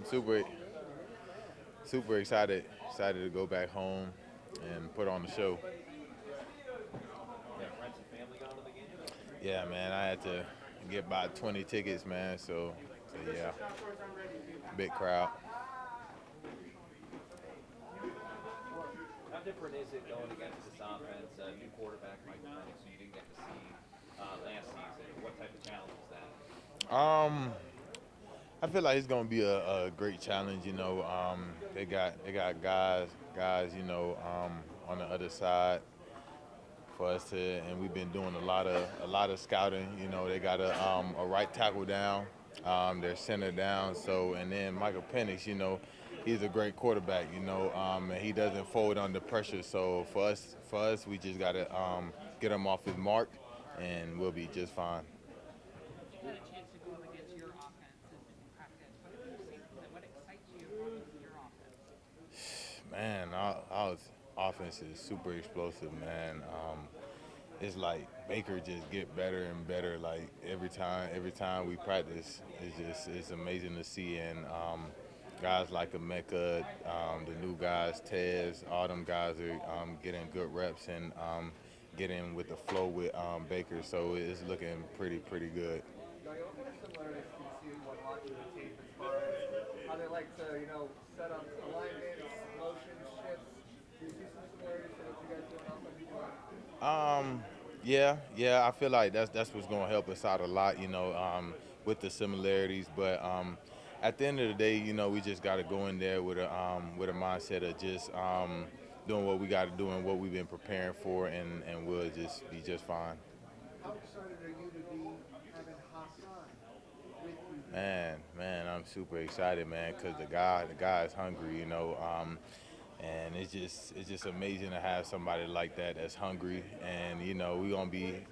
super excited to go back home and put on the show. Yeah, man, I had to get about 20 tickets, man. So yeah, big crowd. How different is it going against this offense? New quarterback Mike Penix, who you didn't get to see last season. What type of challenge is that? Um, I feel like it's gonna be a great challenge. They got guys, on the other side for us to, and we've been doing a lot of scouting. They got a right tackle down, their center down. So and then Michael Penix, he's a great quarterback. And he doesn't fold under pressure. So for us, we just gotta get him off his mark, and we'll be just fine. You had a chance to go up against your offense in practice. What have you seen from it? What excites you from your offense? Man, our offense is super explosive, man. It's like Baker just get better and better. Like every time we practice, it's amazing to see. And guys like Emeka, the new guys, Tez, all them guys are getting good reps and getting with the flow with Baker. So it's looking pretty good. Now, you also have similarities to see when watching the tape as far as how they like to, set up alignments, motions, shifts. Do you see some similarities to what you guys do on offense? Yeah. I feel like that's what's going to help us out a lot, with the similarities. But at the end of the day, we just got to go in there with a mindset of just doing what we got to do and what we've been preparing for, and we'll just be just fine. How excited are you to be having Hassan with you? Man, I'm super excited, man, because the guy is hungry, and it's just amazing to have somebody like that that's hungry, and we're gonna be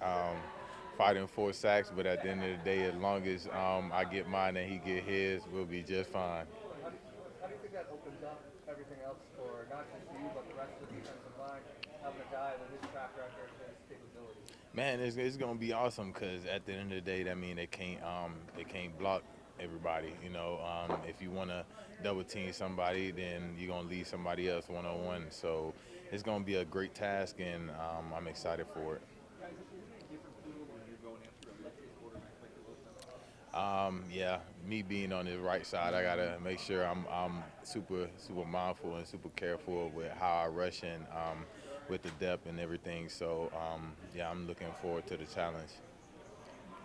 fighting for sacks, but at the end of the day, as long as I get mine and he get his, we'll be just fine. How do you think that opens up everything else for not just you, but the rest of the defensive line, having a guy with his track record and his capabilities? Man, it's gonna be awesome because at the end of the day, that mean they can't block everybody. If you want to double team somebody, then you're gonna leave somebody else one on one. So it's gonna be a great task, and I'm excited for it. Guys, is it a different feel when you're going after a lefty quarterback like the Bucs? Yeah, me being on the right side, I gotta make sure I'm super mindful and super careful with how I rush and with the depth and everything. So yeah, I'm looking forward to the challenge.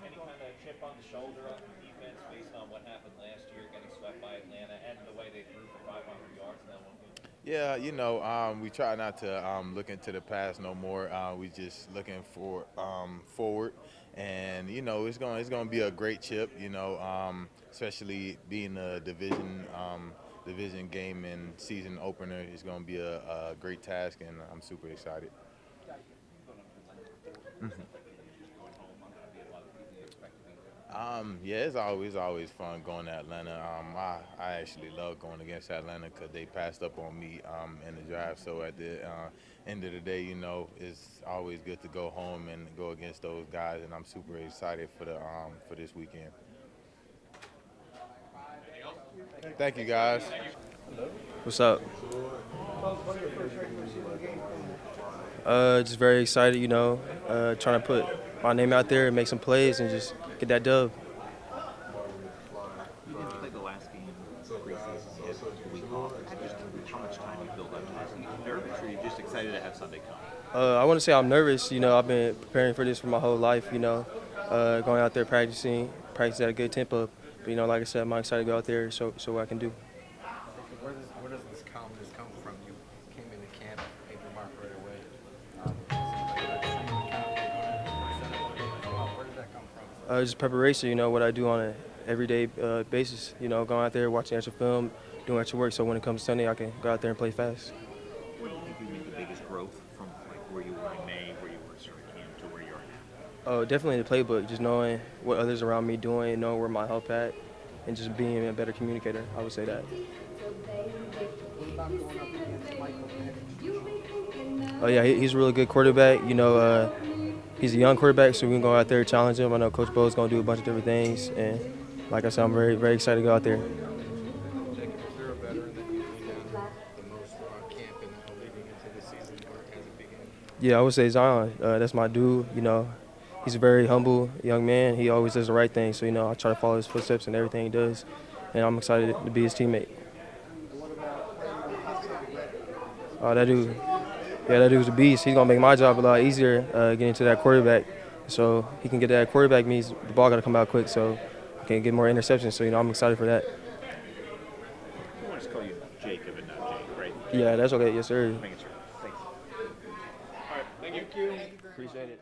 Any kind of chip on the shoulder on the defense based on what happened last year, getting swept by Atlanta, and the way they threw for 500 yards in that one game? Yeah, we try not to look into the past no more. We just looking for forward, and it's gonna be a great chip. Especially being a division game and season opener is gonna be a great task, and I'm super excited. Yeah, it's always fun going to Atlanta. I actually love going against Atlanta because they passed up on me in the draft. So at the end of the day, it's always good to go home and go against those guys. And I'm super excited for this weekend. Thank you, guys. What's up? What are your first regular season games? Just very excited, trying to put my name out there and make some plays and just get that dub. You didn't play the last game preseason yet. Week off. How much time you build up to this? Are you nervous, or are you just excited to have Sunday come? I want to say I'm nervous. I've been preparing for this for my whole life. Going out there practicing at a good tempo. But like I said, I'm excited to go out there so what I can do. Where does this confidence come from? You came into camp, made your mark right away. Where did that come from? Just preparation. What I do on an everyday basis. Going out there, watching extra film, doing extra work. So when it comes Sunday, I can go out there and play fast. Where do you think you made the biggest growth from where you were in May, where you were sort of camp, to where you are now? Definitely the playbook. Just knowing what others around me doing, knowing where my help at, and just being a better communicator. I would say that. What about going up against Michael Penix? Oh yeah, he's a really good quarterback. He's a young quarterback, so we can go out there and challenge him. I know Coach Bo's gonna do a bunch of different things, and like I said, I'm very, very excited to go out there. Yeah, I would say Zion. That's my dude. You know, he's a very humble young man. He always does the right thing. So, you know, I try to follow his footsteps in everything he does. And I'm excited to be his teammate. And what about playing with Jacob Parrish? Oh, that dude. Yeah, that dude's a beast. He's going to make my job a lot easier getting to that quarterback. So he can get that quarterback means the ball got to come out quick so he can get more interceptions. So, you know, I'm excited for that. I want to call you Jacob and not Jake, right? Yeah, that's okay. Yes, sir. Making sure. Thanks. Appreciate it.